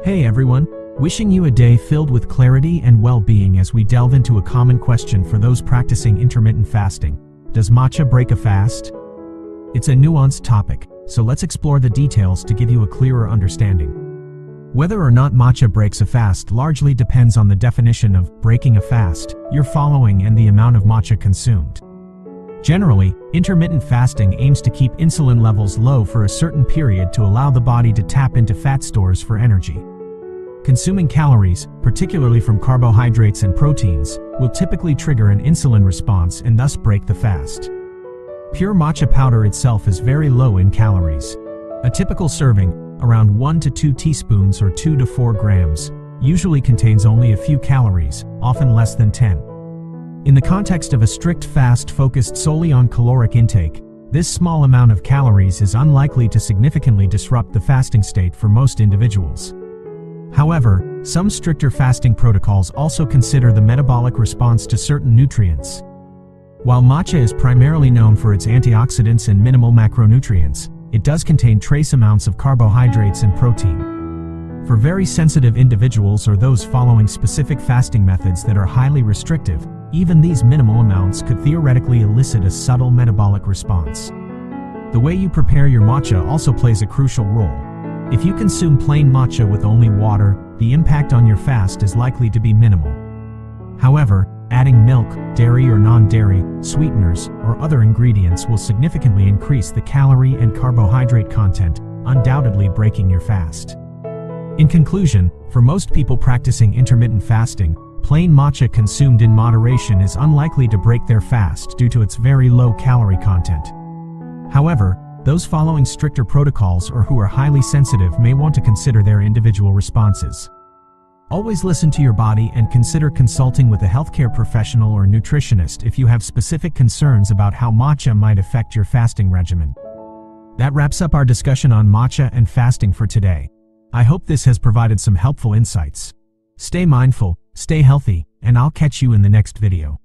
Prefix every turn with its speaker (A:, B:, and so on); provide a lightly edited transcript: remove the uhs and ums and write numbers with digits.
A: Hey everyone, wishing you a day filled with clarity and well-being as we delve into a common question for those practicing intermittent fasting. Does matcha break a fast? It's a nuanced topic, so let's explore the details to give you a clearer understanding. Whether or not matcha breaks a fast largely depends on the definition of breaking a fast you're following and the amount of matcha consumed. Generally, intermittent fasting aims to keep insulin levels low for a certain period to allow the body to tap into fat stores for energy. Consuming calories, particularly from carbohydrates and proteins, will typically trigger an insulin response and thus break the fast. Pure matcha powder itself is very low in calories. A typical serving, around 1 to 2 teaspoons or 2 to 4 grams, usually contains only a few calories, often less than 10. In the context of a strict fast focused solely on caloric intake, this small amount of calories is unlikely to significantly disrupt the fasting state for most individuals. However, some stricter fasting protocols also consider the metabolic response to certain nutrients. While matcha is primarily known for its antioxidants and minimal macronutrients, it does contain trace amounts of carbohydrates and protein. For very sensitive individuals or those following specific fasting methods that are highly restrictive, even these minimal amounts could theoretically elicit a subtle metabolic response. The way you prepare your matcha also plays a crucial role. If you consume plain matcha with only water, the impact on your fast is likely to be minimal. However, adding milk, dairy or non-dairy, sweeteners, or other ingredients will significantly increase the calorie and carbohydrate content, undoubtedly breaking your fast. In conclusion, for most people practicing intermittent fasting, plain matcha consumed in moderation is unlikely to break their fast due to its very low calorie content. However, those following stricter protocols or who are highly sensitive may want to consider their individual responses. Always listen to your body and consider consulting with a healthcare professional or nutritionist if you have specific concerns about how matcha might affect your fasting regimen. That wraps up our discussion on matcha and fasting for today. I hope this has provided some helpful insights. Stay mindful, stay healthy, and I'll catch you in the next video.